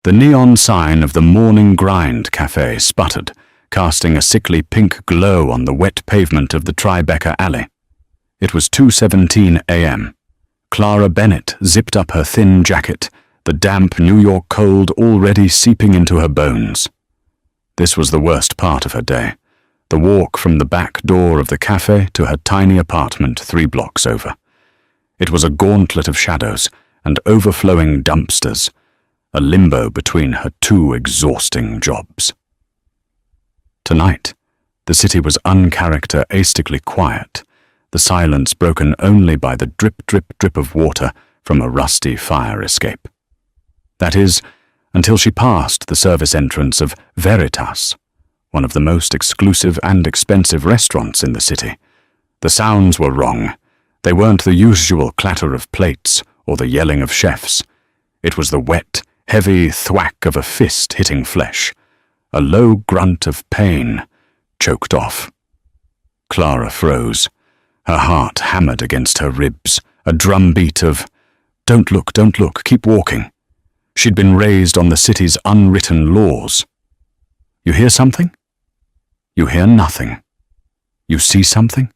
The neon sign of the Morning Grind Cafe sputtered, casting a sickly pink glow on the wet pavement of the Tribeca alley. It was 2:17 a.m. Clara Bennett zipped up her thin jacket, the damp New York cold already seeping into her bones. This was the worst part of her day, the walk from the back door of the cafe to her tiny apartment 3 blocks over. It was a gauntlet of shadows and overflowing dumpsters, a limbo between her 2 exhausting jobs. Tonight, the city was uncharacteristically quiet, the silence broken only by the drip, drip, drip of water from a rusty fire escape. That is, until she passed the service entrance of Veritas, one of the most exclusive and expensive restaurants in the city. The sounds were wrong. They weren't the usual clatter of plates or the yelling of chefs. It was the wet, heavy thwack of a fist hitting flesh, a low grunt of pain, choked off. Clara froze. Her heart hammered against her ribs, a drumbeat of, "Don't look, keep walking." She'd been raised on the city's unwritten laws. You hear something? You hear nothing. You see something?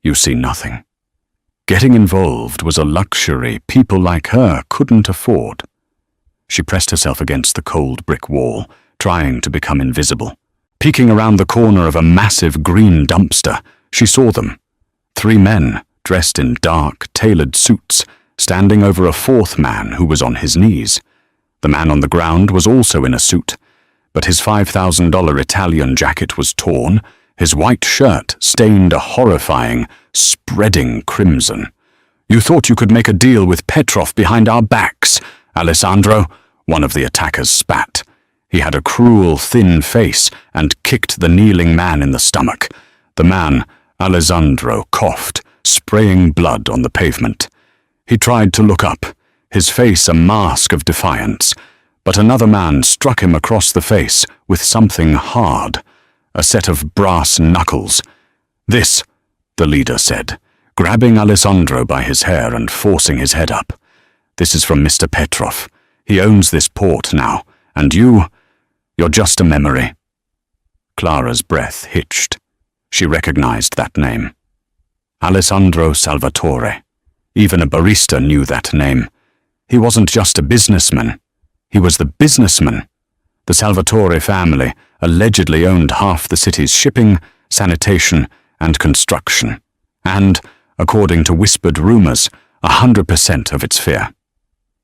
You see nothing. Getting involved was a luxury people like her couldn't afford. She pressed herself against the cold brick wall, trying to become invisible. Peeking around the corner of a massive green dumpster, she saw them. 3 men, dressed in dark, tailored suits, standing over a 4th man who was on his knees. The man on the ground was also in a suit, but his $5,000 Italian jacket was torn, his white shirt stained a horrifying, spreading crimson. "You thought you could make a deal with Petrov behind our backs, Alessandro," one of the attackers spat. He had a cruel, thin face and kicked the kneeling man in the stomach. The man, Alessandro, coughed, spraying blood on the pavement. He tried to look up, his face a mask of defiance, but another man struck him across the face with something hard, a set of brass knuckles. "This," the leader said, grabbing Alessandro by his hair and forcing his head up. "This is from Mr. Petrov. He owns this port now, and you're just a memory." Clara's breath hitched. She recognized that name. Alessandro Salvatore. Even a barista knew that name. He wasn't just a businessman. He was the businessman. The Salvatore family allegedly owned half the city's shipping, sanitation, and construction, and, according to whispered rumors, 100% of its fear.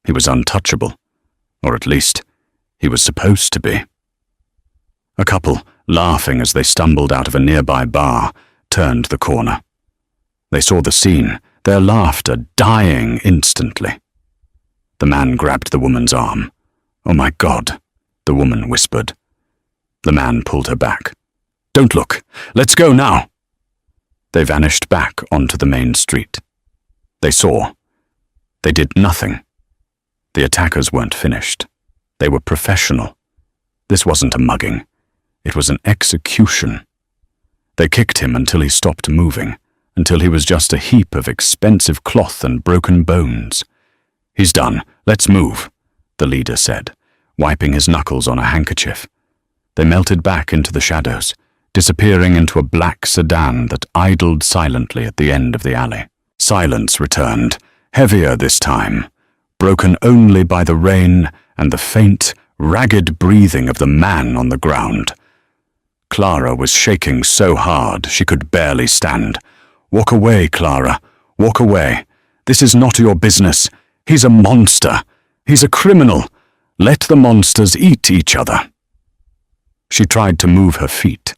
He was untouchable, or at least, he was supposed to be. A couple, laughing as they stumbled out of a nearby bar, turned the corner. They saw the scene, their laughter dying instantly. The man grabbed the woman's arm. "Oh my God," the woman whispered. The man pulled her back. "Don't look. Let's go now." They vanished back onto the main street. They saw. They did nothing. The attackers weren't finished. They were professional. This wasn't a mugging. It was an execution. They kicked him until he stopped moving, until he was just a heap of expensive cloth and broken bones. "He's done. Let's move," the leader said, wiping his knuckles on a handkerchief. They melted back into the shadows, disappearing into a black sedan that idled silently at the end of the alley. Silence returned, heavier this time, broken only by the rain and the faint, ragged breathing of the man on the ground. Clara was shaking so hard she could barely stand. "Walk away, Clara. Walk away. This is not your business. He's a monster. He's a criminal. Let the monsters eat each other." She tried to move her feet.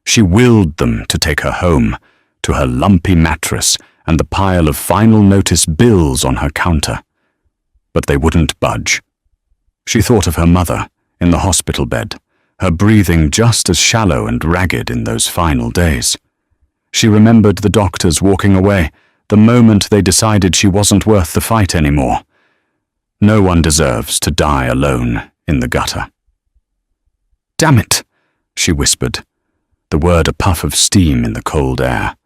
She willed them to take her home, to her lumpy mattress and the pile of final notice bills on her counter. But they wouldn't budge. She thought of her mother in the hospital bed, her breathing just as shallow and ragged in those final days. She remembered the doctors walking away the moment they decided she wasn't worth the fight anymore. No one deserves to die alone in the gutter. "Damn it," she whispered, the word a puff of steam in the cold air.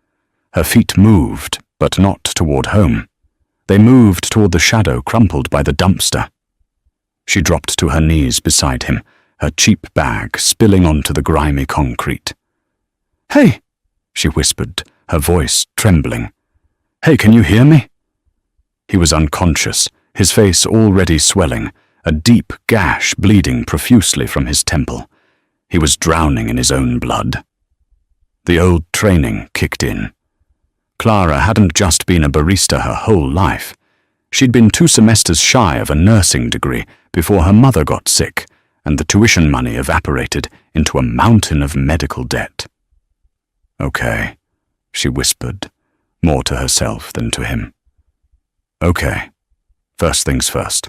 Her feet moved, but not toward home. They moved toward the shadow crumpled by the dumpster. She dropped to her knees beside him, her cheap bag spilling onto the grimy concrete. "Hey," she whispered, her voice trembling. "Hey, can you hear me?" He was unconscious, his face already swelling, a deep gash bleeding profusely from his temple. He was drowning in his own blood. The old training kicked in. Clara hadn't just been a barista her whole life. She'd been 2 semesters shy of a nursing degree before her mother got sick, and the tuition money evaporated into a mountain of medical debt. "Okay," she whispered, more to herself than to him. "Okay, first things first."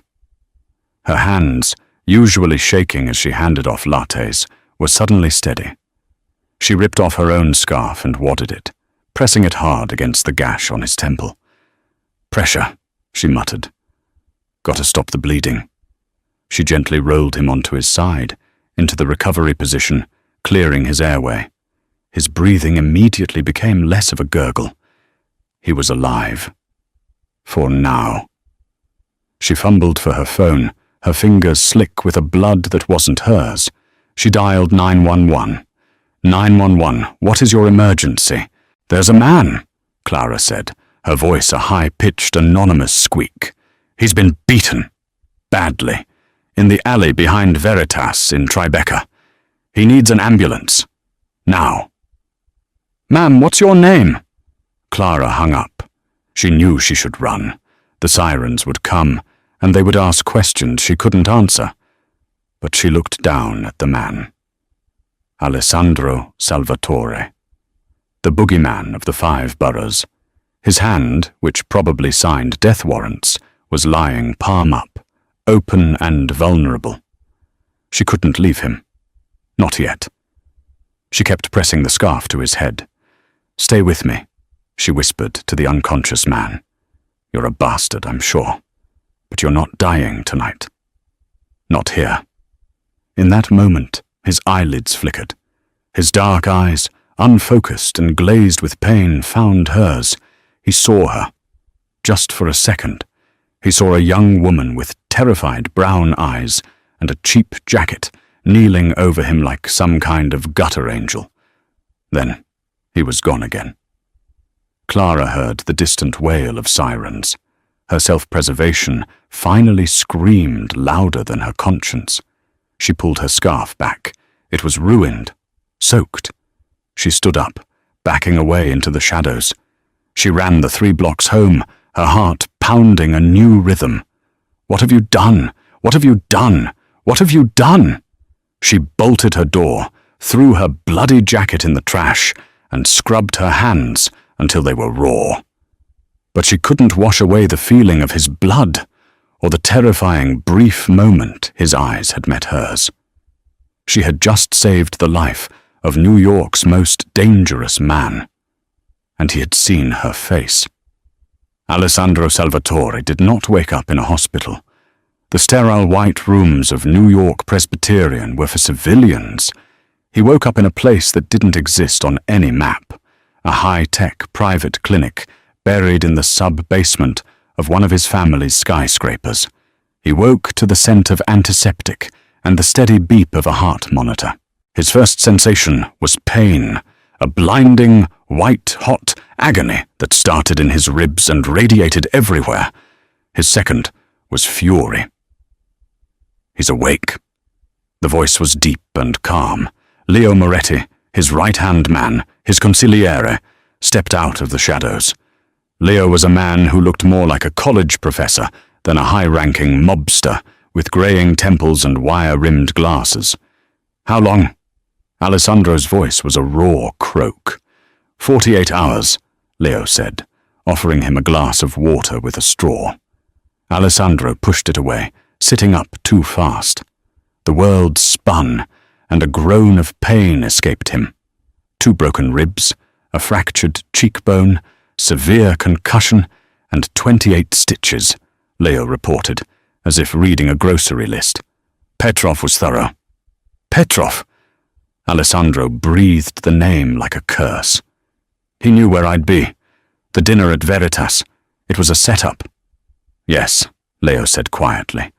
Her hands, usually shaking as she handed off lattes, were suddenly steady. She ripped off her own scarf and wadded it, pressing it hard against the gash on his temple. "Pressure," she muttered. "Gotta stop the bleeding." She gently rolled him onto his side, into the recovery position, clearing his airway. His breathing immediately became less of a gurgle. He was alive. For now. She fumbled for her phone, her fingers slick with a blood that wasn't hers. She dialed 911. "911, what is your emergency?" "There's a man," Clara said, her voice a high-pitched, anonymous squeak. "He's been beaten. Badly. In the alley behind Veritas in Tribeca. He needs an ambulance. Now." "Ma'am, what's your name?" Clara hung up. She knew she should run. The sirens would come, and they would ask questions she couldn't answer. But she looked down at the man. Alessandro Salvatore. The boogeyman of the 5 boroughs. His hand, which probably signed death warrants, was lying palm up, open and vulnerable. She couldn't leave him. Not yet. She kept pressing the scarf to his head. "Stay with me," she whispered to the unconscious man. "You're a bastard, I'm sure. But you're not dying tonight. Not here." In that moment, his eyelids flickered. His dark eyes, unfocused and glazed with pain, found hers. He saw her. Just for a second, he saw a young woman with terrified brown eyes and a cheap jacket kneeling over him like some kind of gutter angel. Then he was gone again. Clara heard the distant wail of sirens. Her self-preservation finally screamed louder than her conscience. She pulled her scarf back. It was ruined, soaked. She stood up, backing away into the shadows. She ran the 3 blocks home, her heart pounding a new rhythm. "What have you done? What have you done? What have you done?" She bolted her door, threw her bloody jacket in the trash, and scrubbed her hands until they were raw. But she couldn't wash away the feeling of his blood, or the terrifying brief moment his eyes had met hers. She had just saved the life of New York's most dangerous man, and he had seen her face. Alessandro Salvatore did not wake up in a hospital. The sterile white rooms of New York Presbyterian were for civilians. He woke up in a place that didn't exist on any map, a high-tech private clinic buried in the sub-basement of one of his family's skyscrapers. He woke to the scent of antiseptic and the steady beep of a heart monitor. His first sensation was pain, a blinding, white-hot agony that started in his ribs and radiated everywhere. His second was fury. "He's awake." The voice was deep and calm. Leo Moretti, his right-hand man, his consigliere, stepped out of the shadows. Leo was a man who looked more like a college professor than a high-ranking mobster with graying temples and wire-rimmed glasses. "How long?" Alessandro's voice was a raw croak. 48 hours, Leo said, offering him a glass of water with a straw. Alessandro pushed it away, sitting up too fast. The world spun, and a groan of pain escaped him. 2 broken ribs, a fractured cheekbone, severe concussion, and 28 stitches, Leo reported, as if reading a grocery list. Petrov was thorough. Petrov! Alessandro breathed the name like a curse. He knew where I'd be. The dinner at Veritas. It was a setup. Yes, Leo said quietly.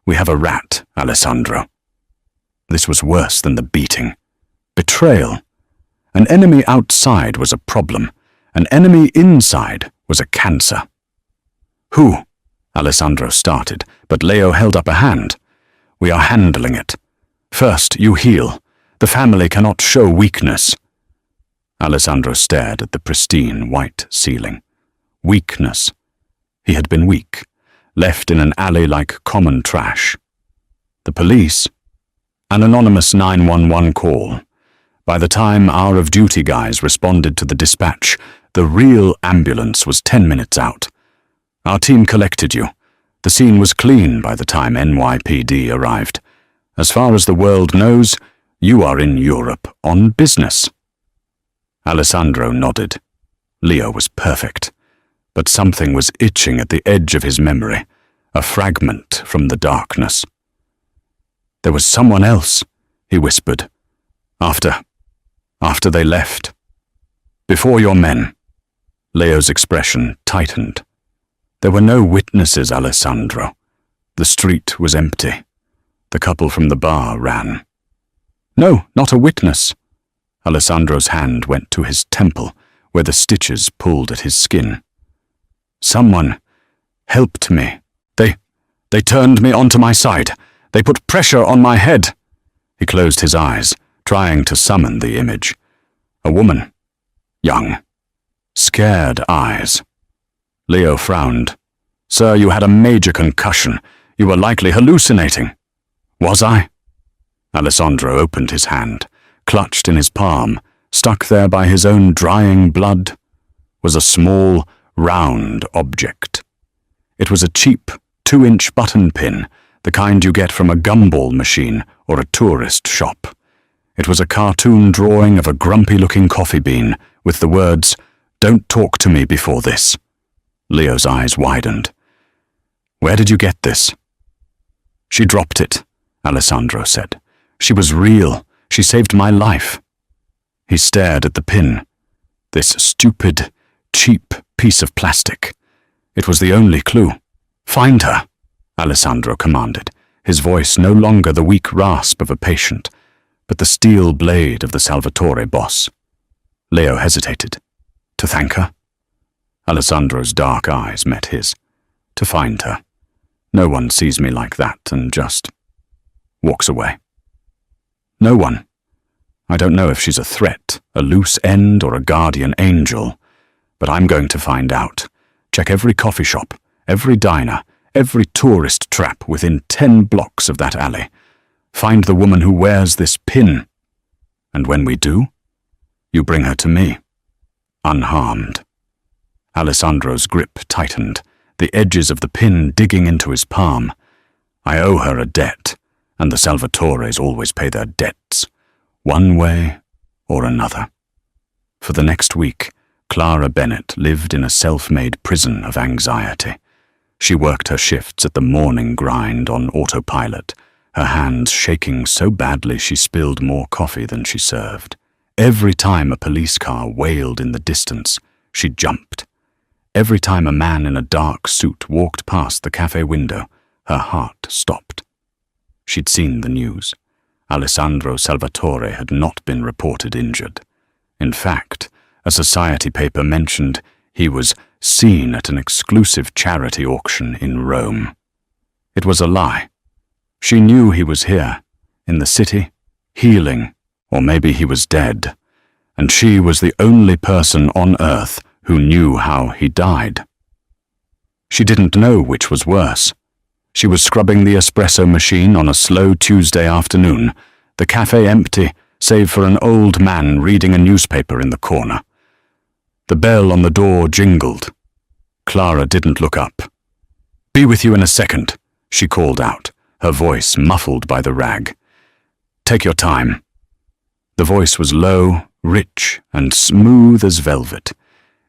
We have a rat, Alessandro. This was worse than the beating. Betrayal. An enemy outside was a problem. An enemy inside was a cancer. Who? Alessandro started, but Leo held up a hand. We are handling it. First, you heal. The family cannot show weakness. Alessandro stared at the pristine white ceiling. Weakness. He had been weak, left in an alley like common trash. The police? An anonymous 911 call. By the time our of-duty guys responded to the dispatch, the real ambulance was 10 minutes out. Our team collected you. The scene was clean by the time NYPD arrived. As far as the world knows, you are in Europe on business. Alessandro nodded. Leo was perfect. But something was itching at the edge of his memory, a fragment from the darkness. There was someone else, he whispered. After they left. Before your men. Leo's expression tightened. There were no witnesses, Alessandro. The street was empty. The couple from the bar ran. No, not a witness. Alessandro's hand went to his temple, where the stitches pulled at his skin. Someone helped me. They turned me onto my side. They put pressure on my head. He closed his eyes, trying to summon the image. A woman. Young. Scared eyes. Leo frowned. Sir, you had a major concussion. You were likely hallucinating. Was I? Alessandro opened his hand, clutched in his palm, stuck there by his own drying blood, was a small, round object. It was a cheap 2-inch button pin, the kind you get from a gumball machine or a tourist shop. It was a cartoon drawing of a grumpy-looking coffee bean with the words, "Don't talk to me before this." Leo's eyes widened. Where did you get this? She dropped it, Alessandro said. She was real. She saved my life. He stared at the pin. This stupid, cheap piece of plastic. It was the only clue. Find her, Alessandro commanded, his voice no longer the weak rasp of a patient, but the steel blade of the Salvatore boss. Leo hesitated. To thank her? Alessandro's dark eyes met his. To find her. No one sees me like that and just walks away. No one. I don't know if she's a threat, a loose end, or a guardian angel, but I'm going to find out. Check every coffee shop, every diner, every tourist trap within 10 blocks of that alley. Find the woman who wears this pin. And when we do, you bring her to me, unharmed. Alessandro's grip tightened, the edges of the pin digging into his palm. I owe her a debt, and the Salvatores always pay their debts, one way or another. For the next week, Clara Bennett lived in a self-made prison of anxiety. She worked her shifts at the morning grind on autopilot, her hands shaking so badly she spilled more coffee than she served. Every time a police car wailed in the distance, she jumped. Every time a man in a dark suit walked past the cafe window, her heart stopped. She'd seen the news. Alessandro Salvatore had not been reported injured. In fact, a society paper mentioned he was seen at an exclusive charity auction in Rome. It was a lie. She knew he was here, in the city, healing, or maybe he was dead, and she was the only person on earth who knew how he died. She didn't know which was worse. She was scrubbing the espresso machine on a slow Tuesday afternoon, the cafe empty, save for an old man reading a newspaper in the corner. The bell on the door jingled. Clara didn't look up. "Be with you in a second," she called out, her voice muffled by the rag. "Take your time." The voice was low, rich, and smooth as velvet.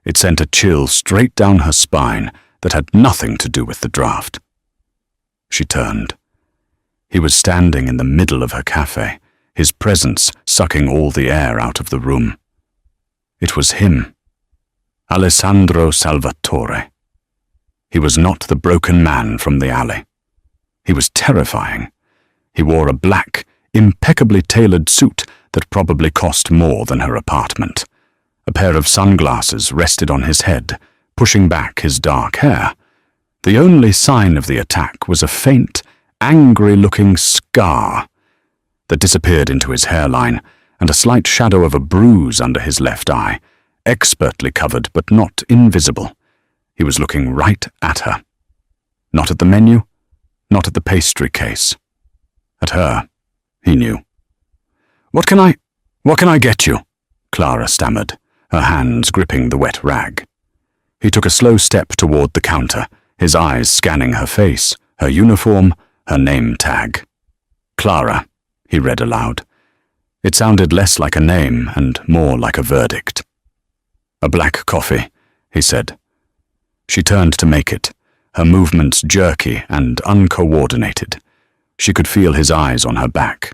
It sent a chill straight down her spine that had nothing to do with the draft. She turned. He was standing in the middle of her cafe, his presence sucking all the air out of the room. It was him, Alessandro Salvatore. He was not the broken man from the alley. He was terrifying. He wore a black, impeccably tailored suit that probably cost more than her apartment. A pair of sunglasses rested on his head, pushing back his dark hair. The only sign of the attack was a faint, angry-looking scar that disappeared into his hairline and a slight shadow of a bruise under his left eye, expertly covered but not invisible. He was looking right at her. Not at the menu, not at the pastry case. At her, he knew. What can I get you?" Clara stammered, her hands gripping the wet rag. He took a slow step toward the counter, his eyes scanning her face, her uniform, her name tag. "Clara," he read aloud. It sounded less like a name and more like a verdict. "A black coffee," he said. She turned to make it, her movements jerky and uncoordinated. She could feel his eyes on her back.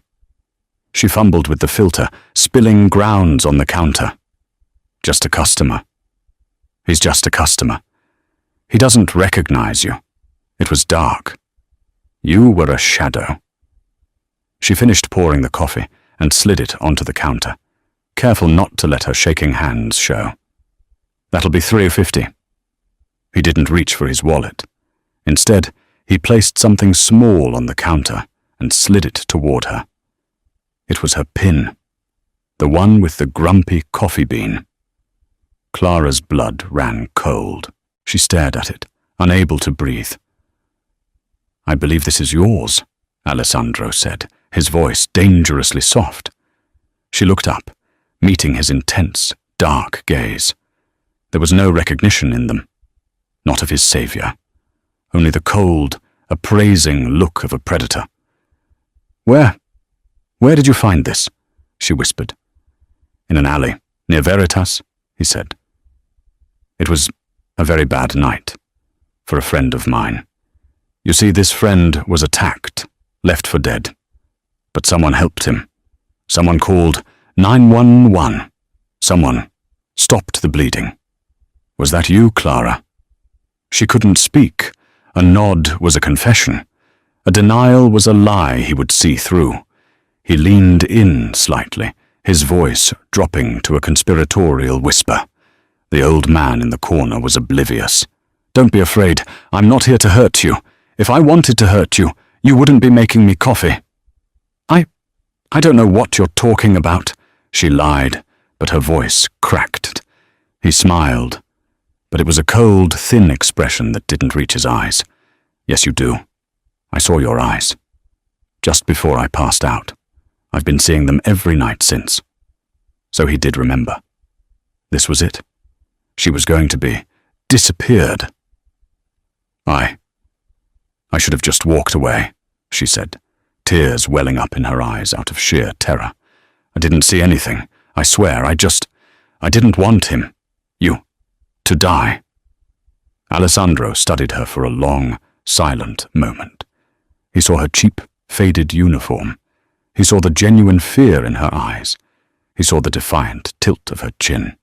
She fumbled with the filter, spilling grounds on the counter. "Just a customer." "He's just a customer. He doesn't recognize you." It was dark. "You were a shadow." She finished pouring the coffee and slid it onto the counter, careful not to let her shaking hands show. "That'll be $3.50. He didn't reach for his wallet. Instead, he placed something small on the counter and slid it toward her. It was her pin, the one with the grumpy coffee bean. Clara's blood ran cold. She stared at it, unable to breathe. "I believe this is yours," Alessandro said, his voice dangerously soft. She looked up, meeting his intense, dark gaze. There was no recognition in them, not of his savior, only the cold, appraising look of a predator. Where did you find this?" she whispered. "In an alley, near Veritas," he said. "It was a very bad night for a friend of mine. You see, this friend was attacked, left for dead. But someone helped him. Someone called 911. Someone stopped the bleeding. Was that you, Clara?" She couldn't speak. A nod was a confession. A denial was a lie he would see through. He leaned in slightly, his voice dropping to a conspiratorial whisper. The old man in the corner was oblivious. "Don't be afraid. I'm not here to hurt you. If I wanted to hurt you, you wouldn't be making me coffee." I don't know what you're talking about," she lied, but her voice cracked. He smiled, but it was a cold, thin expression that didn't reach his eyes. "Yes, you do. I saw your eyes. Just before I passed out. I've been seeing them every night since." So he did remember. This was it. She was going to be disappeared. I should have just walked away," she said, tears welling up in her eyes out of sheer terror. "I didn't see anything. I swear, I didn't want him, to die." Alessandro studied her for a long, silent moment. He saw her cheap, faded uniform. He saw the genuine fear in her eyes. He saw the defiant tilt of her chin.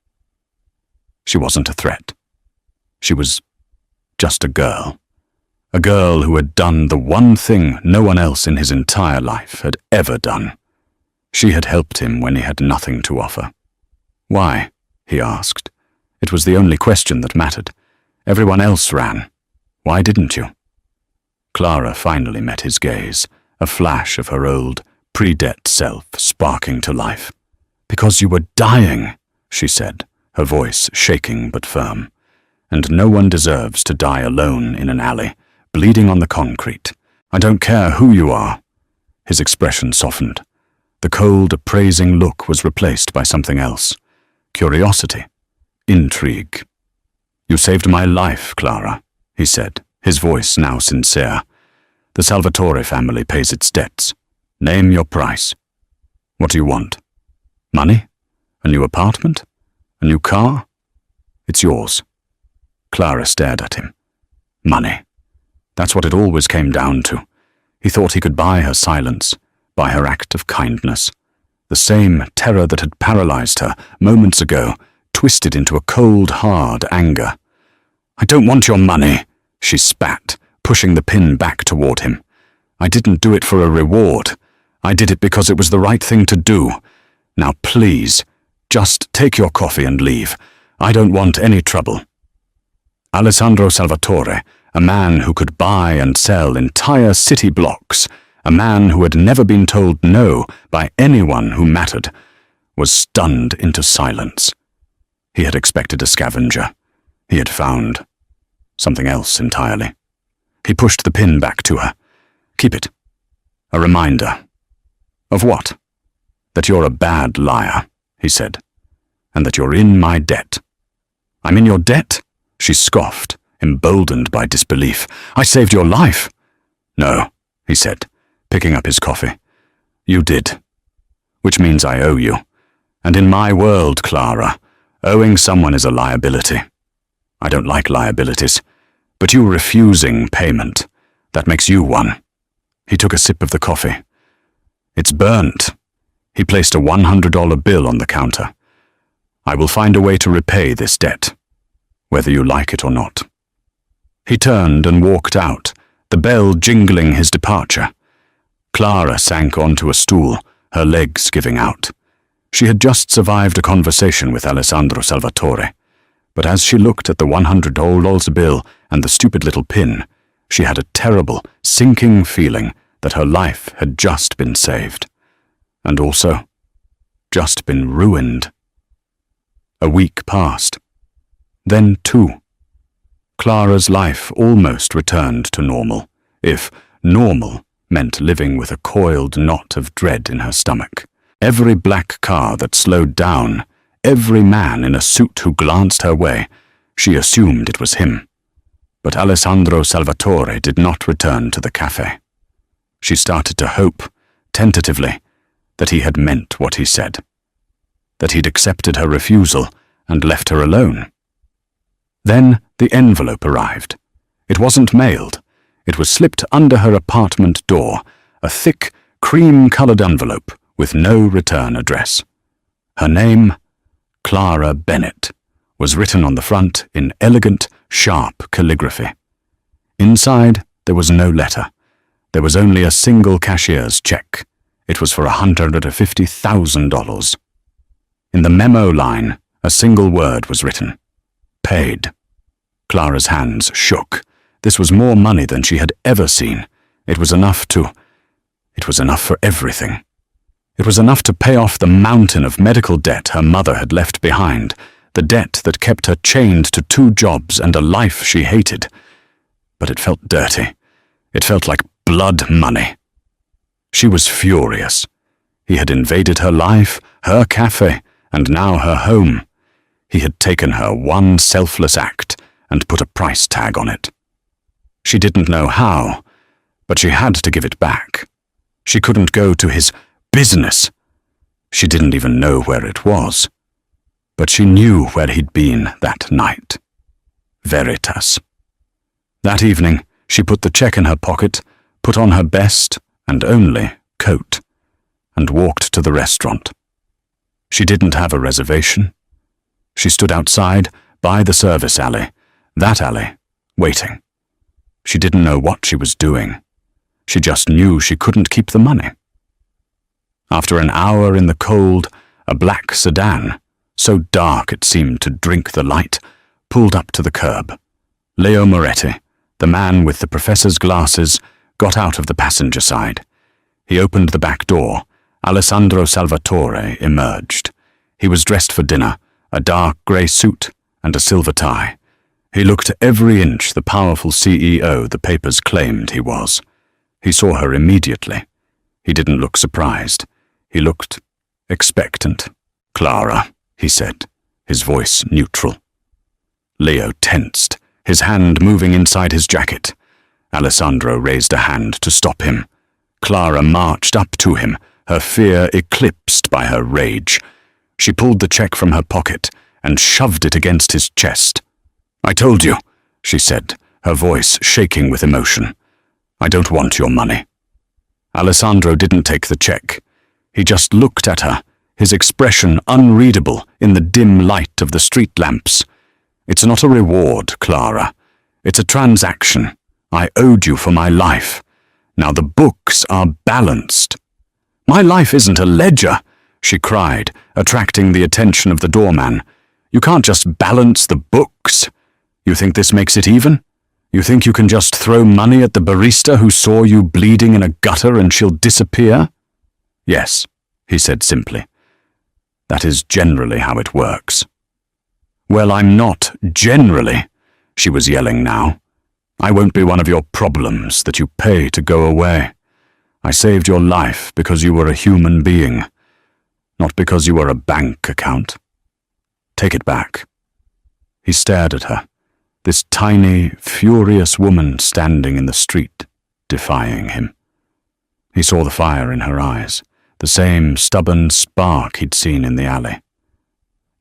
She wasn't a threat. She was just a girl. A girl who had done the one thing no one else in his entire life had ever done. She had helped him when he had nothing to offer. "Why?" he asked. It was the only question that mattered. Everyone else ran. Why didn't you? Clara finally met his gaze, a flash of her old, pre-debt self sparking to life. "Because you were dying," she said, her voice shaking but firm. "And no one deserves to die alone in an alley, bleeding on the concrete. I don't care who you are." His expression softened. The cold, appraising look was replaced by something else. Curiosity. Intrigue. "You saved my life, Clara," he said, his voice now sincere. "The Salvatore family pays its debts. Name your price. What do you want? Money? A new apartment? A new car? It's yours." Clara stared at him. Money. That's what it always came down to. He thought he could buy her silence, buy her act of kindness. The same terror that had paralyzed her moments ago twisted into a cold, hard anger. "I don't want your money," she spat, pushing the pin back toward him. I didn't do it for a reward. I did it because it was the right thing to do. Now please, just take your coffee and leave. I don't want any trouble." Alessandro Salvatore, a man who could buy and sell entire city blocks, a man who had never been told no by anyone who mattered, was stunned into silence. He had expected a scavenger. He had found something else entirely. He pushed the pin back to her. "Keep it. A reminder." "Of what?" "That you're a bad liar," he said, "and that you're in my debt." "I'm in your debt?" She scoffed, emboldened by disbelief. "I saved your life." "No," he said, picking up his coffee. "You did. Which means I owe you. And in my world, Clara, owing someone is a liability. I don't like liabilities, but you refusing payment, that makes you one." He took a sip of the coffee. "It's burnt." He placed a $100 bill on the counter. "I will find a way to repay this debt, whether you like it or not." He turned and walked out, the bell jingling his departure. Clara sank onto a stool, her legs giving out. She had just survived a conversation with Alessandro Salvatore, but as she looked at the $100 bill and the stupid little pin, she had a terrible, sinking feeling that her life had just been saved, and also just been ruined. A week passed. Then 2. Clara's life almost returned to normal, if normal meant living with a coiled knot of dread in her stomach. Every black car that slowed down, every man in a suit who glanced her way, she assumed it was him. But Alessandro Salvatore did not return to the cafe. She started to hope, tentatively, that he had meant what he said, that he'd accepted her refusal and left her alone. Then the envelope arrived. It wasn't mailed. It was slipped under her apartment door, a thick, cream-colored envelope with no return address. Her name, Clara Bennett, was written on the front in elegant, sharp calligraphy. Inside, there was no letter. There was only a single cashier's check. It was for $150,000. In the memo line, a single word was written: paid. Clara's hands shook. This was more money than she had ever seen. It was enough for everything. It was enough to pay off the mountain of medical debt her mother had left behind, the debt that kept her chained to 2 jobs and a life she hated. But it felt dirty. It felt like blood money. She was furious. He had invaded her life, her cafe, and now her home. He had taken her one selfless act and put a price tag on it. She didn't know how, but she had to give it back. She couldn't go to his business. She didn't even know where it was, but she knew where he'd been that night. Veritas. That evening, she put the check in her pocket, put on her best and only coat, and walked to the restaurant. She didn't have a reservation. She stood outside, by the service alley, that alley, waiting. She didn't know what she was doing. She just knew she couldn't keep the money. After an hour in the cold, a black sedan, so dark it seemed to drink the light, pulled up to the curb. Leo Moretti, the man with the professor's glasses, got out of the passenger side. He opened the back door. Alessandro Salvatore emerged. He was dressed for dinner, a dark grey suit and a silver tie. He looked every inch the powerful CEO the papers claimed he was. He saw her immediately. He didn't look surprised. He looked expectant. "Clara," he said, his voice neutral. Leo tensed, his hand moving inside his jacket. Alessandro raised a hand to stop him. Clara marched up to him, her fear eclipsed by her rage. She pulled the check from her pocket and shoved it against his chest. "I told you," she said, her voice shaking with emotion. "I don't want your money." Alessandro didn't take the check. He just looked at her, his expression unreadable in the dim light of the street lamps. "It's not a reward, Clara. It's a transaction. I owed you for my life. Now the books are balanced. My life isn't a ledger, she cried, attracting the attention of the doorman. You can't just balance the books. You think this makes it even? You think you can just throw money at the barista who saw you bleeding in a gutter and she'll disappear? Yes, he said simply. That is generally how it works. Well, I'm not generally, she was yelling now. I won't be one of your problems that you pay to go away. I saved your life because you were a human being, not because you were a bank account. Take it back. He stared at her, this tiny, furious woman standing in the street, defying him. He saw the fire in her eyes, the same stubborn spark he'd seen in the alley.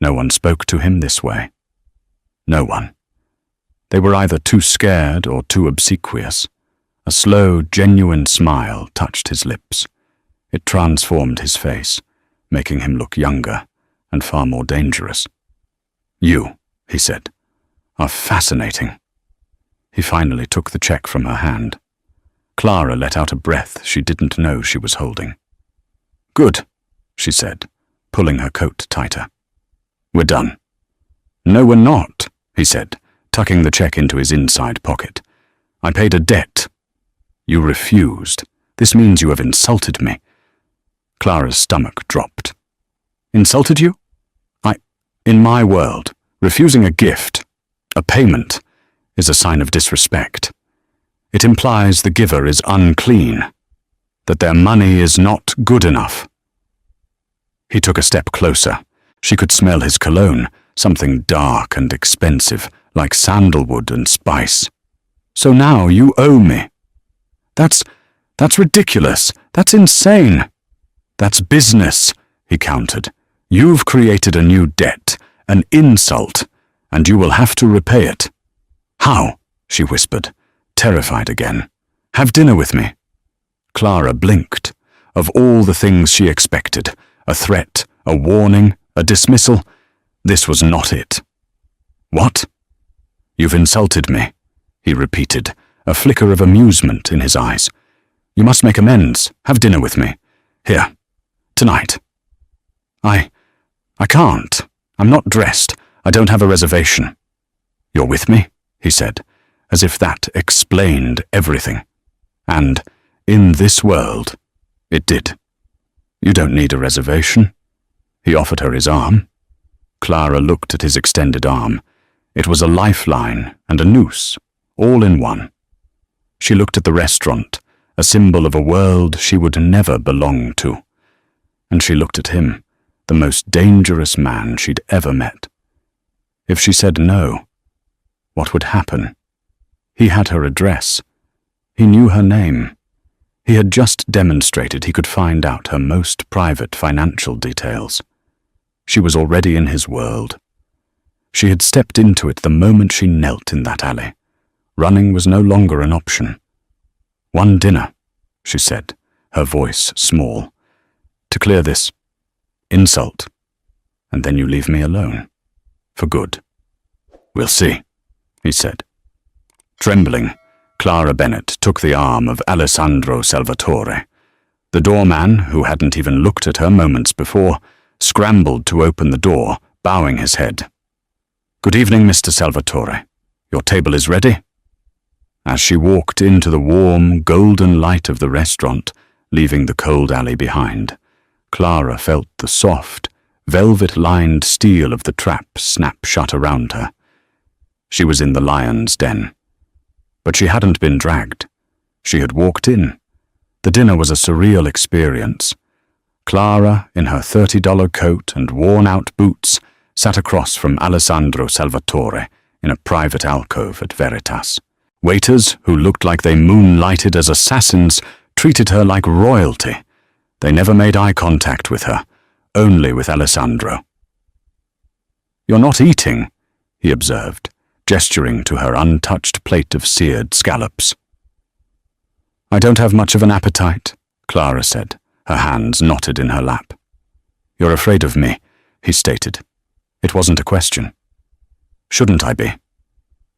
No one spoke to him this way. No one. They were either too scared or too obsequious. A slow, genuine smile touched his lips. It transformed his face, making him look younger and far more dangerous. You, he said, are fascinating. He finally took the check from her hand. Clara let out a breath she didn't know she was holding. Good, she said, pulling her coat tighter. We're done. No, we're not, he said, tucking the check into his inside pocket. I paid a debt. You refused. This means you have insulted me. Clara's stomach dropped. Insulted you? In my world, refusing a gift, a payment, is a sign of disrespect. It implies the giver is unclean, that their money is not good enough. He took a step closer. She could smell his cologne, something dark and expensive, like sandalwood and spice. So now you owe me. That's ridiculous. That's insane. That's business, he countered. You've created a new debt, an insult, and you will have to repay it. How? She whispered, terrified again. Have dinner with me. Clara blinked. Of all the things she expected, a threat, a warning, a dismissal, this was not it. What? You've insulted me, he repeated, a flicker of amusement in his eyes. You must make amends. Have dinner with me. Here. Tonight. I can't. I'm not dressed. I don't have a reservation. You're with me? He said, as if that explained everything. And, in this world, it did. You don't need a reservation. He offered her his arm. Clara looked at his extended arm. It was a lifeline and a noose, all in one. She looked at the restaurant, a symbol of a world she would never belong to. And she looked at him, the most dangerous man she'd ever met. If she said no, what would happen? He had her address. He knew her name. He had just demonstrated he could find out her most private financial details. She was already in his world. She had stepped into it the moment she knelt in that alley. Running was no longer an option. One dinner, she said, her voice small. To clear this insult, and then you leave me alone. For good. We'll see, he said. Trembling, Clara Bennett took the arm of Alessandro Salvatore. The doorman, who hadn't even looked at her moments before, scrambled to open the door, bowing his head. Good evening, Mr. Salvatore. Your table is ready? As she walked into the warm, golden light of the restaurant, leaving the cold alley behind, Clara felt the soft, velvet-lined steel of the trap snap shut around her. She was in the lion's den. But she hadn't been dragged. She had walked in. The dinner was a surreal experience. Clara, in her $30 coat and worn-out boots, sat across from Alessandro Salvatore in a private alcove at Veritas. Waiters, who looked like they moonlighted as assassins, treated her like royalty. They never made eye contact with her, only with Alessandro. You're not eating, he observed, gesturing to her untouched plate of seared scallops. I don't have much of an appetite, Clara said, her hands knotted in her lap. You're afraid of me, he stated. It wasn't a question. Shouldn't I be?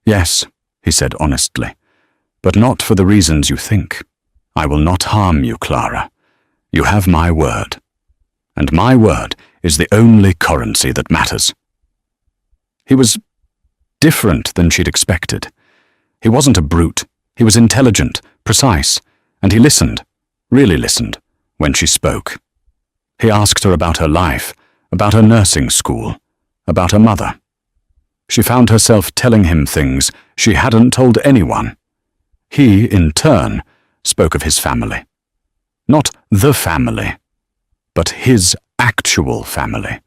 Yes, he said honestly, but not for the reasons you think. I will not harm you, Clara. You have my word. And my word is the only currency that matters. He was different than she'd expected. He wasn't a brute. He was intelligent, precise, and he listened, really listened, when she spoke. He asked her about her life, about her nursing school, about her mother. She found herself telling him things she hadn't told anyone. He, in turn, spoke of his family. Not the family, but his actual family.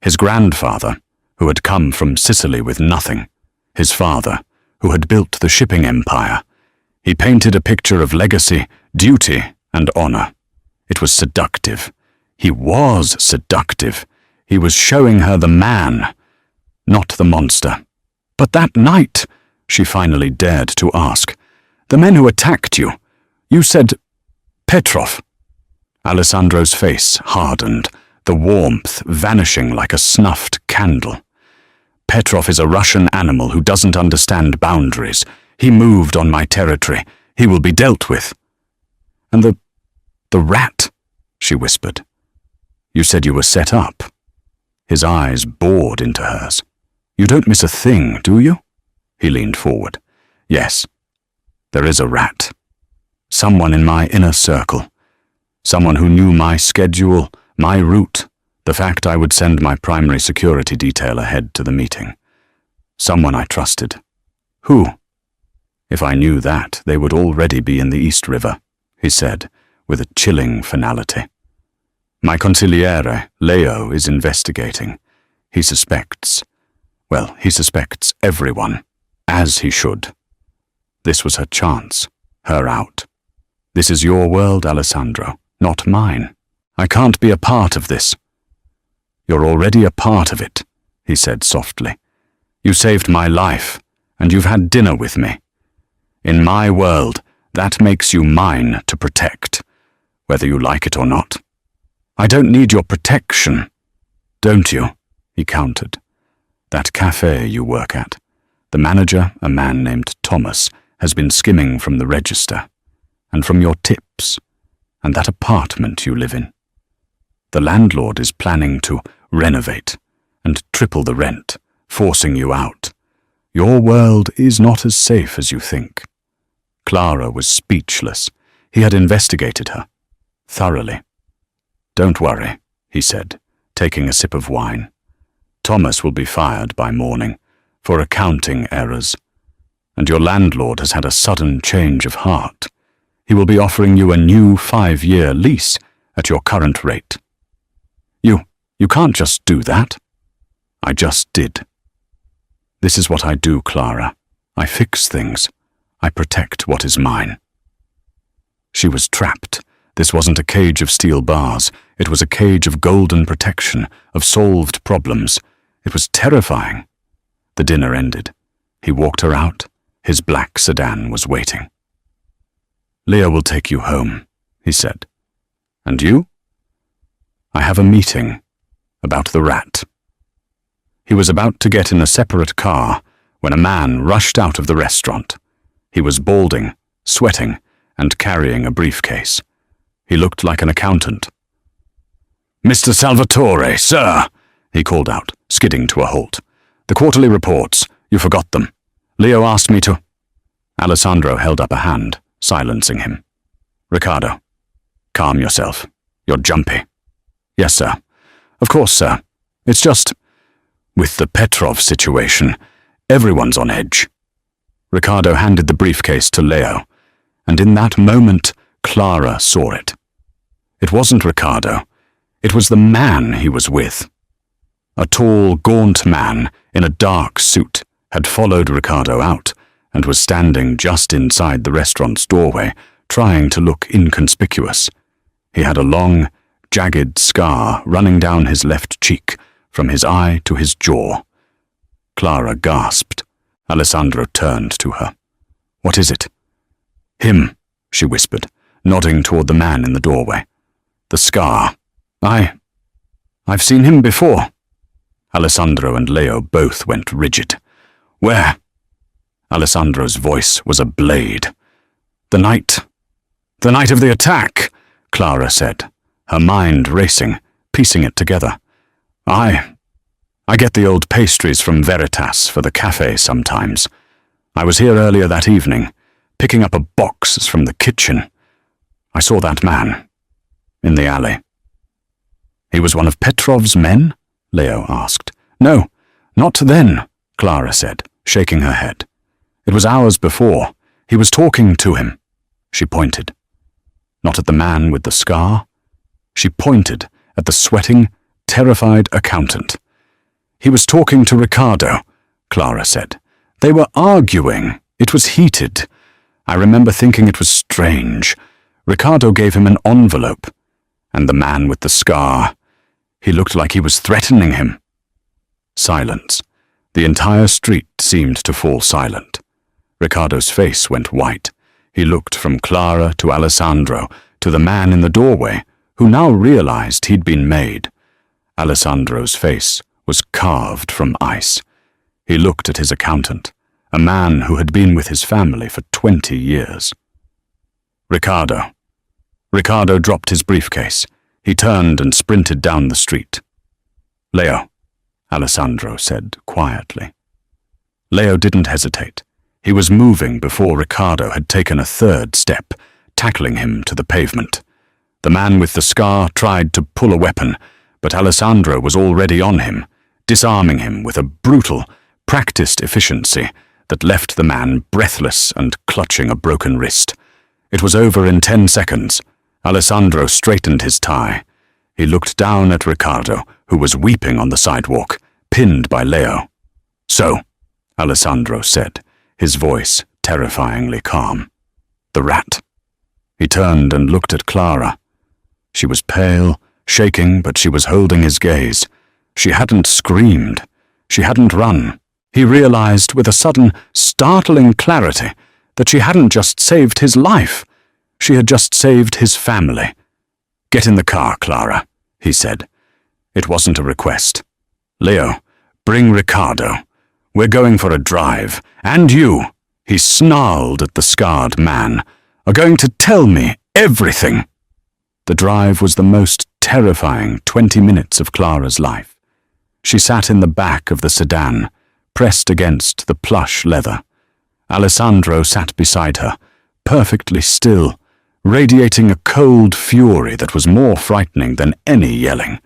His grandfather, who had come from Sicily with nothing. His father, who had built the shipping empire. He painted a picture of legacy, duty, and honor. It was seductive. He was seductive. He was showing her the man, not the monster. But that night, she finally dared to ask, the men who attacked you, you said Petrov. Alessandro's face hardened, the warmth vanishing like a snuffed candle. Petrov is a Russian animal who doesn't understand boundaries. He moved on my territory. He will be dealt with. And the rat, she whispered. You said you were set up. His eyes bored into hers. You don't miss a thing, do you? He leaned forward. Yes, there is a rat. Someone in my inner circle. Someone who knew my schedule, my route, the fact I would send my primary security detail ahead to the meeting. Someone I trusted. Who? If I knew that, they would already be in the East River, he said, with a chilling finality. My consigliere, Leo, is investigating. He suspects. Well, he suspects everyone, as he should. This was her chance, her out. This is your world, Alessandro, not mine. I can't be a part of this. You're already a part of it, he said softly. You saved my life, and you've had dinner with me. In my world, that makes you mine to protect, whether you like it or not. I don't need your protection. Don't you? He countered. That cafe you work at, the manager, a man named Thomas, has been skimming from the register, and from your tips, and that apartment you live in. The landlord is planning to renovate and triple the rent, forcing you out. Your world is not as safe as you think. Clara was speechless. He had investigated her, thoroughly. Don't worry, he said, taking a sip of wine. Thomas will be fired by morning for accounting errors, and your landlord has had a sudden change of heart. He will be offering you a new 5-year lease at your current rate. You can't just do that. I just did. This is what I do, Clara. I fix things. I protect what is mine. She was trapped. This wasn't a cage of steel bars. It was a cage of golden protection, of solved problems. It was terrifying. The dinner ended. He walked her out. His black sedan was waiting. Leo will take you home, he said. And you? I have a meeting about the rat. He was about to get in a separate car when a man rushed out of the restaurant. He was balding, sweating, and carrying a briefcase. He looked like an accountant. Mr. Salvatore, sir, he called out, skidding to a halt. The quarterly reports, you forgot them. Leo asked me to... Alessandro held up a hand, silencing him. Riccardo, calm yourself. You're jumpy. Yes, sir. Of course, sir. It's just... With the Petrov situation, everyone's on edge. Riccardo handed the briefcase to Leo, and in that moment, Clara saw it. It wasn't Riccardo. It was the man he was with. A tall, gaunt man in a dark suit had followed Riccardo out and was standing just inside the restaurant's doorway, trying to look inconspicuous. He had a long, jagged scar running down his left cheek, from his eye to his jaw. Clara gasped. Alessandro turned to her. What is it? Him, she whispered, nodding toward the man in the doorway. The scar. I've seen him before. Alessandro and Leo both went rigid. Where? Alessandro's voice was a blade. The night The night of the attack, Clara said, her mind racing, piecing it together. I get the old pastries from Veritas for the cafe sometimes. I was here earlier that evening, picking up a box from the kitchen. I saw that man in the alley. He was one of Petrov's men? Leo asked. No, not then, Clara said, shaking her head. It was hours before. He was talking to him. She pointed. Not at the man with the scar. She pointed at the sweating, terrified accountant. He was talking to Ricardo, Clara said. They were arguing. It was heated. I remember thinking it was strange. Ricardo gave him an envelope. And the man with the scar, he looked like he was threatening him. Silence. The entire street seemed to fall silent. Ricardo's face went white. He looked from Clara to Alessandro to the man in the doorway, who now realized he'd been made. Alessandro's face was carved from ice. He looked at his accountant, a man who had been with his family for 20 years. Ricardo. Ricardo dropped his briefcase. He turned and sprinted down the street. Leo, Alessandro said quietly. Leo didn't hesitate. He was moving before Ricardo had taken a third step, tackling him to the pavement. The man with the scar tried to pull a weapon, but Alessandro was already on him, disarming him with a brutal, practiced efficiency that left the man breathless and clutching a broken wrist. It was over in 10 seconds. Alessandro straightened his tie. He looked down at Ricardo, who was weeping on the sidewalk, pinned by Leo. So, Alessandro said, his voice terrifyingly calm. The rat. He turned and looked at Clara. She was pale, shaking, but she was holding his gaze. She hadn't screamed. She hadn't run. He realized with a sudden, startling clarity that she hadn't just saved his life. She had just saved his family. Get in the car, Clara, he said. It wasn't a request. Leo, bring Ricardo. We're going for a drive. And you, he snarled at the scarred man, are going to tell me everything. The drive was the most terrifying 20 minutes of Clara's life. She sat in the back of the sedan, pressed against the plush leather. Alessandro sat beside her, perfectly still, radiating a cold fury that was more frightening than any yelling.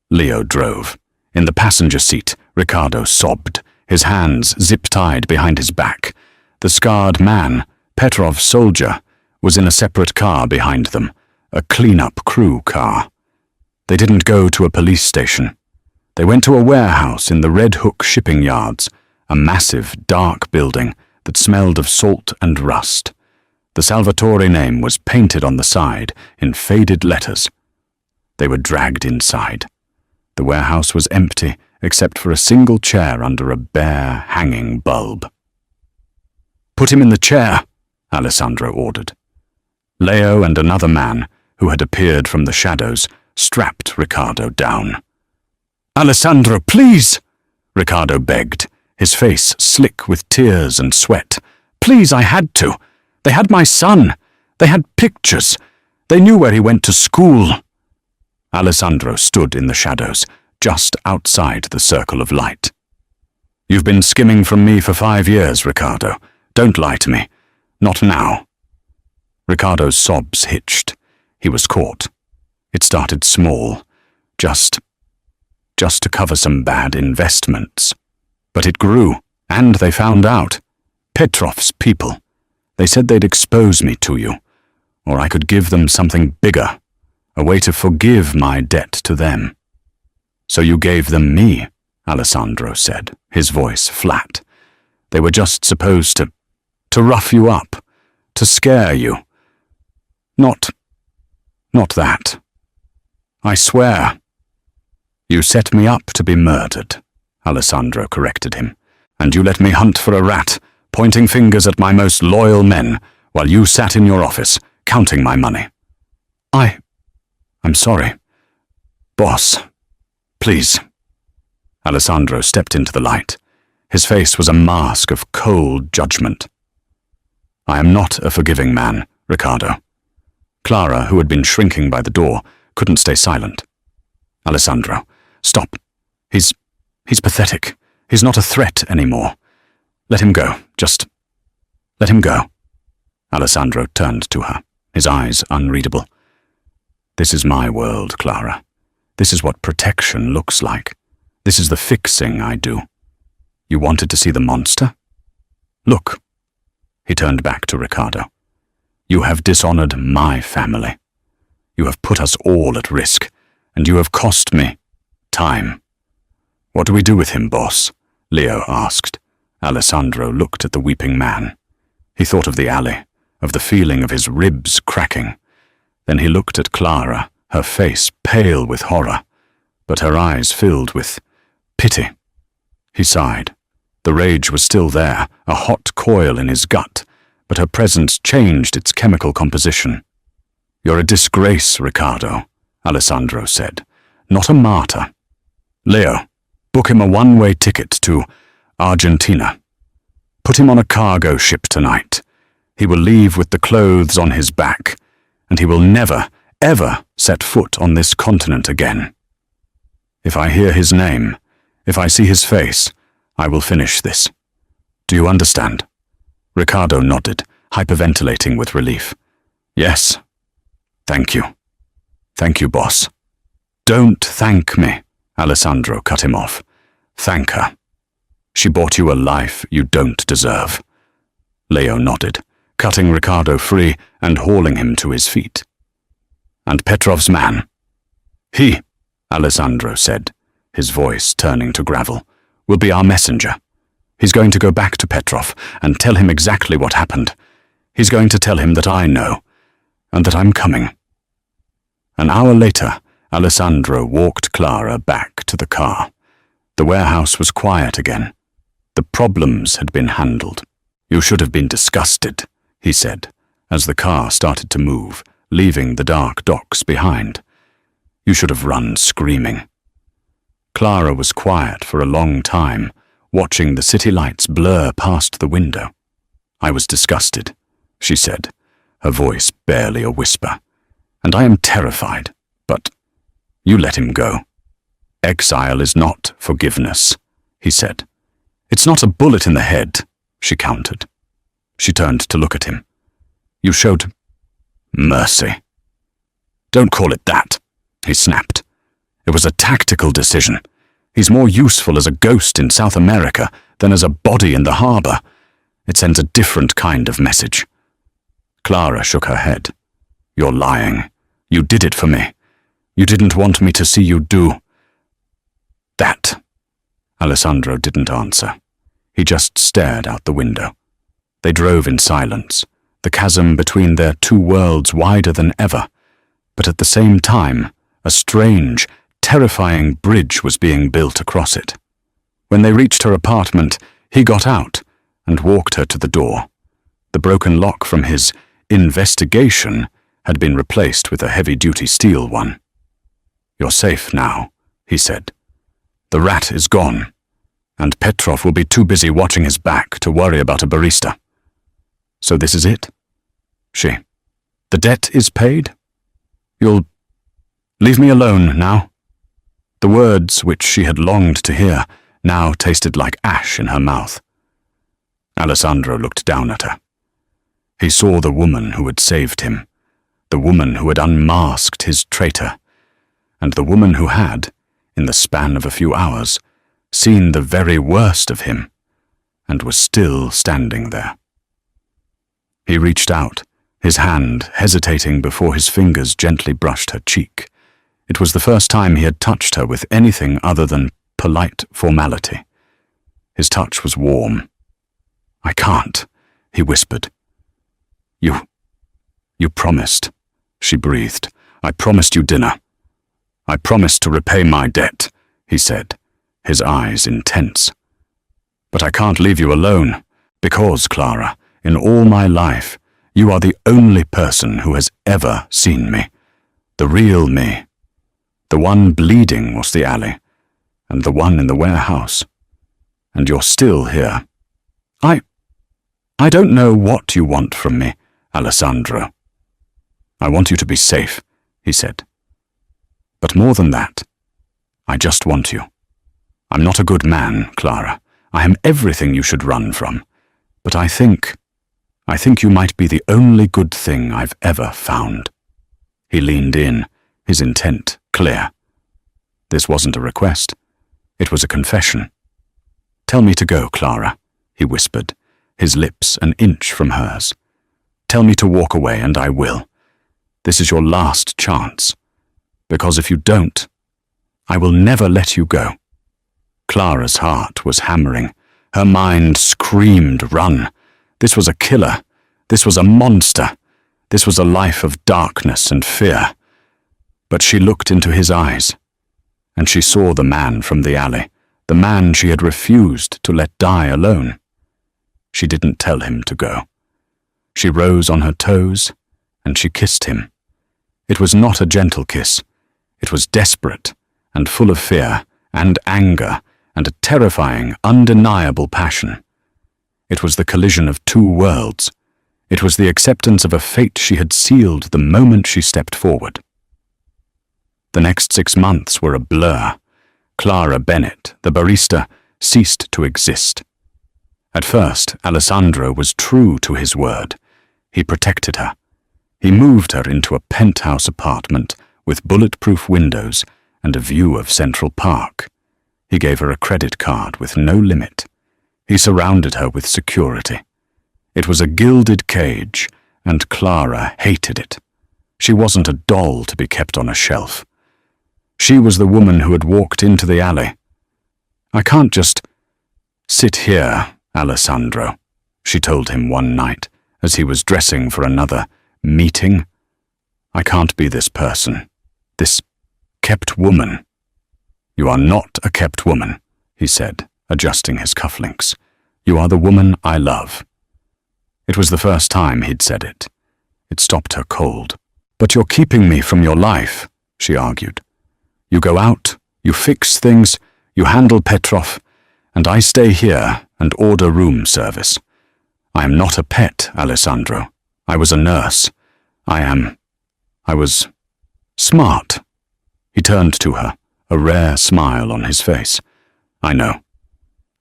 Leo drove. In the passenger seat, Ricardo sobbed, his hands zip-tied behind his back. The scarred man, Petrov's soldier, was in a separate car behind them, a clean-up crew car. They didn't go to a police station. They went to a warehouse in the Red Hook shipping yards, a massive, dark building that smelled of salt and rust. The Salvatore name was painted on the side in faded letters. They were dragged inside. The warehouse was empty except for a single chair under a bare, hanging bulb. Put him in the chair, Alessandro ordered. Leo and another man, who had appeared from the shadows, strapped Ricardo down. Alessandro, please, Ricardo begged, his face slick with tears and sweat. Please, I had to. They had my son. They had pictures. They knew where he went to school. Alessandro stood in the shadows, just outside the circle of light. You've been skimming from me for 5 years, Ricardo. Don't lie to me. Not now. Ricardo's sobs hitched. He was caught. It started small, just to cover some bad investments. But it grew, and they found out. Petrov's people. They said they'd expose me to you, or I could give them something bigger, a way to forgive my debt to them. So you gave them me, Alessandro said, his voice flat. They were just supposed to rough you up, to scare you. Not that. I swear. You set me up to be murdered, Alessandro corrected him, and you let me hunt for a rat, pointing fingers at my most loyal men, while you sat in your office, counting my money. I'm sorry. Boss, please. Alessandro stepped into the light. His face was a mask of cold judgment. I am not a forgiving man, Ricardo. Clara, who had been shrinking by the door, couldn't stay silent. "Alessandro, stop. He's pathetic. He's not a threat anymore. Let him go. Just let him go." Alessandro turned to her, his eyes unreadable. "This is my world, Clara. This is what protection looks like. This is the fixing I do. You wanted to see the monster? Look." He turned back to Ricardo. "You have dishonored my family. You have put us all at risk, and you have cost me time." "What do we do with him, boss?" Leo asked. Alessandro looked at the weeping man. He thought of the alley, of the feeling of his ribs cracking. Then he looked at Clara, her face pale with horror, but her eyes filled with pity. He sighed. The rage was still there, a hot coil in his gut, but her presence changed its chemical composition. "You're a disgrace, Ricardo," Alessandro said, "not a martyr. Leo, book him a one-way ticket to Argentina. Put him on a cargo ship tonight. He will leave with the clothes on his back, and he will never, ever set foot on this continent again. If I hear his name, if I see his face, I will finish this. Do you understand?" Ricardo nodded, hyperventilating with relief. "Yes. Thank you. Thank you, boss." "Don't thank me," Alessandro cut him off. "Thank her. She bought you a life you don't deserve." Leo nodded, cutting Ricardo free and hauling him to his feet. "And Petrov's man?" "He," Alessandro said, his voice turning to gravel, "will be our messenger. He's going to go back to Petrov and tell him exactly what happened. He's going to tell him that I know, and that I'm coming." An hour later, Alessandro walked Clara back to the car. The warehouse was quiet again. The problems had been handled. "You should have been disgusted," he said, as the car started to move, leaving the dark docks behind. "You should have run screaming." Clara was quiet for a long time, watching the city lights blur past the window. "I was disgusted," she said, her voice barely a whisper. "And I am terrified, but you let him go." "Exile is not forgiveness," he said. "It's not a bullet in the head," she countered. She turned to look at him. "You showed mercy." "Don't call it that," he snapped. "It was a tactical decision. He's more useful as a ghost in South America than as a body in the harbor. It sends a different kind of message." Clara shook her head. "You're lying. You did it for me. You didn't want me to see you do that." Alessandro didn't answer. He just stared out the window. They drove in silence, the chasm between their two worlds wider than ever, but at the same time, a strange, terrifying bridge was being built across it. When they reached her apartment, he got out and walked her to the door. The broken lock from his investigation had been replaced with a heavy-duty steel one. "You're safe now," he said. "The rat is gone, and Petrov will be too busy watching his back to worry about a barista." "So this is it?" "She. The debt is paid? You'll leave me alone now?" The words, which she had longed to hear, now tasted like ash in her mouth. Alessandro looked down at her. He saw the woman who had saved him, the woman who had unmasked his traitor, and the woman who had, in the span of a few hours, seen the very worst of him, and was still standing there. He reached out, his hand hesitating before his fingers gently brushed her cheek. It was the first time he had touched her with anything other than polite formality. His touch was warm. "I can't," he whispered. You promised," she breathed. "I promised you dinner." "I promised to repay my debt," he said, his eyes intense. "But I can't leave you alone, because, Clara, in all my life, you are the only person who has ever seen me, the real me. The one bleeding was the alley, and the one in the warehouse. And you're still here. I don't know what you want from me, Alessandro. I want you to be safe, he said. But more than that, I just want you. I'm not a good man, Clara. I am everything you should run from. But I think you might be the only good thing I've ever found. He leaned in, his intent clear. This wasn't a request. It was a confession. Tell me to go, Clara, he whispered, his lips an inch from hers. Tell me to walk away, and I will. This is your last chance. Because if you don't, I will never let you go. Clara's heart was hammering. Her mind screamed, run. This was a killer. This was a monster. This was a life of darkness and fear. But she looked into his eyes, and she saw the man from the alley, the man she had refused to let die alone. She didn't tell him to go. She rose on her toes, and she kissed him. It was not a gentle kiss. It was desperate and full of fear and anger and a terrifying, undeniable passion. It was the collision of two worlds. It was the acceptance of a fate she had sealed the moment she stepped forward. The next 6 months were a blur. Clara Bennett, the barista, ceased to exist. At first, Alessandro was true to his word. He protected her. He moved her into a penthouse apartment with bulletproof windows and a view of Central Park. He gave her a credit card with no limit. He surrounded her with security. It was a gilded cage, and Clara hated it. She wasn't a doll to be kept on a shelf. She was the woman who had walked into the alley. I can't just sit here, Alessandro, she told him one night as he was dressing for another meeting. I can't be this person, this kept woman. You are not a kept woman, he said, adjusting his cufflinks. You are the woman I love. It was the first time he'd said it. It stopped her cold. But you're keeping me from your life, she argued. You go out, you fix things, you handle Petrov, and I stay here and order room service. I am not a pet, Alessandro. I was a nurse. I was smart. He turned to her, a rare smile on his face. I know.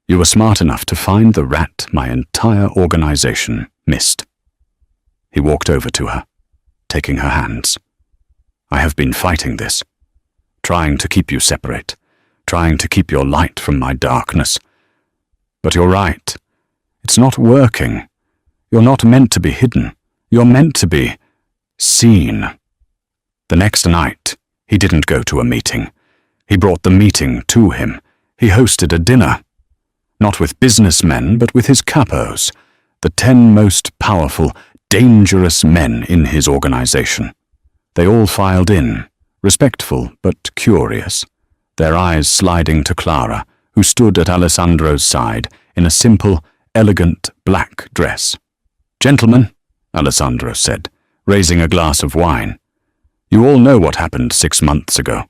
You were smart enough to find the rat my entire organization missed. He walked over to her, taking her hands. I have been fighting this, trying to keep you separate, trying to keep your light from my darkness. But you're right. It's not working. You're not meant to be hidden. You're meant to be seen. The next night, he didn't go to a meeting. He brought the meeting to him. He hosted a dinner. Not with businessmen, but with his capos, the 10 most powerful, dangerous men in his organization. They all filed in, respectful but curious, their eyes sliding to Clara, who stood at Alessandro's side in a simple, elegant black dress. Gentlemen, Alessandro said, raising a glass of wine, you all know what happened 6 months ago.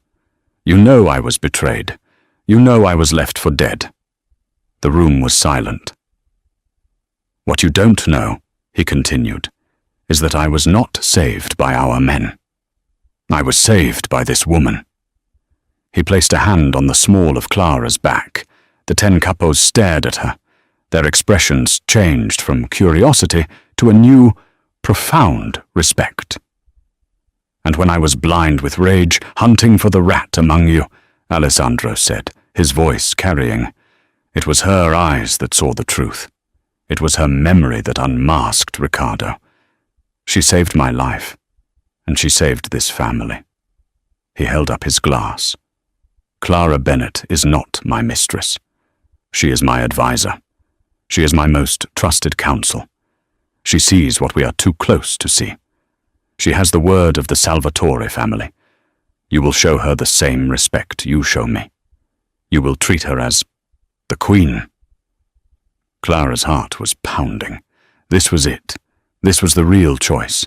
You know I was betrayed. You know I was left for dead. The room was silent. What you don't know, he continued, is that I was not saved by our men. I was saved by this woman. He placed a hand on the small of Clara's back. The 10 capos stared at her. Their expressions changed from curiosity to a new, profound respect. And when I was blind with rage, hunting for the rat among you, Alessandro said, his voice carrying, it was her eyes that saw the truth. It was her memory that unmasked Ricardo. She saved my life, and she saved this family. He held up his glass. Clara Bennett is not my mistress. She is my advisor. She is my most trusted counsel. She sees what we are too close to see. She has the word of the Salvatore family. You will show her the same respect you show me. You will treat her as the queen. Clara's heart was pounding. This was it. This was the real choice.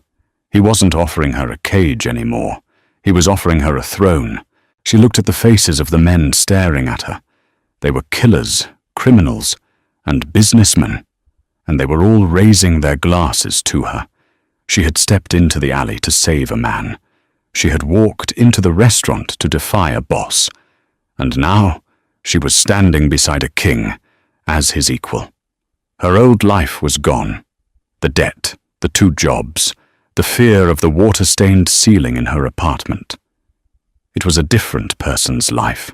He wasn't offering her a cage anymore. He was offering her a throne. She looked at the faces of the men staring at her. They were killers, criminals, and businessmen, and they were all raising their glasses to her. She had stepped into the alley to save a man. She had walked into the restaurant to defy a boss. And now she was standing beside a king, as his equal. Her old life was gone. The debt, the 2 jobs, the fear of the water-stained ceiling in her apartment. It was a different person's life.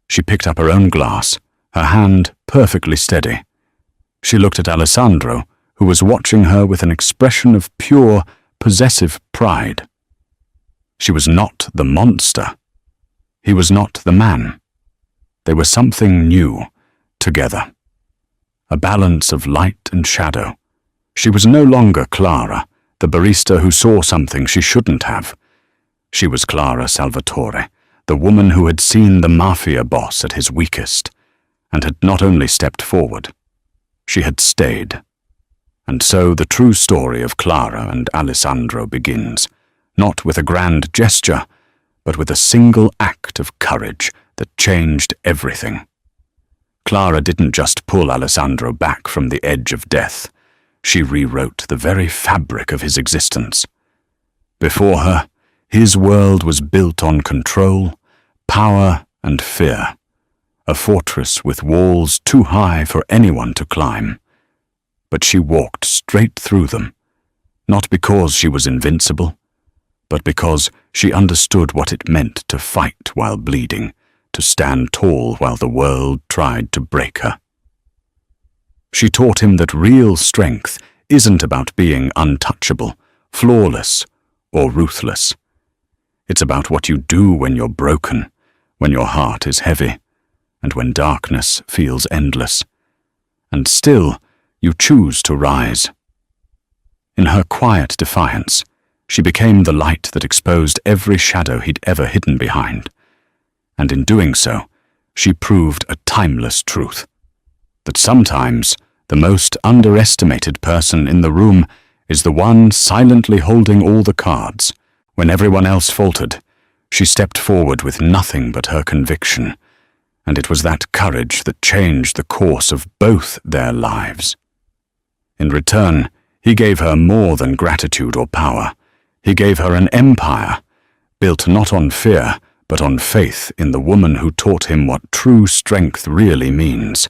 She picked up her own glass, her hand perfectly steady. She looked at Alessandro, who was watching her with an expression of pure, possessive pride. She was not the monster. He was not the man. They were something new, together. A balance of light and shadow. She was no longer Clara, the barista who saw something she shouldn't have. She was Clara Salvatore, the woman who had seen the mafia boss at his weakest, and had not only stepped forward, she had stayed. And so the true story of Clara and Alessandro begins, not with a grand gesture, but with a single act of courage that changed everything. Clara didn't just pull Alessandro back from the edge of death. She rewrote the very fabric of his existence. Before her, his world was built on control, power, and fear, a fortress with walls too high for anyone to climb. But she walked straight through them, not because she was invincible, but because she understood what it meant to fight while bleeding, to stand tall while the world tried to break her. She taught him that real strength isn't about being untouchable, flawless, or ruthless. It's about what you do when you're broken, when your heart is heavy, and when darkness feels endless. And still, you choose to rise. In her quiet defiance, she became the light that exposed every shadow he'd ever hidden behind. And in doing so, she proved a timeless truth, that sometimes the most underestimated person in the room is the one silently holding all the cards. When everyone else faltered, she stepped forward with nothing but her conviction, and it was that courage that changed the course of both their lives. In return, he gave her more than gratitude or power. He gave her an empire, built not on fear, but on faith in the woman who taught him what true strength really means.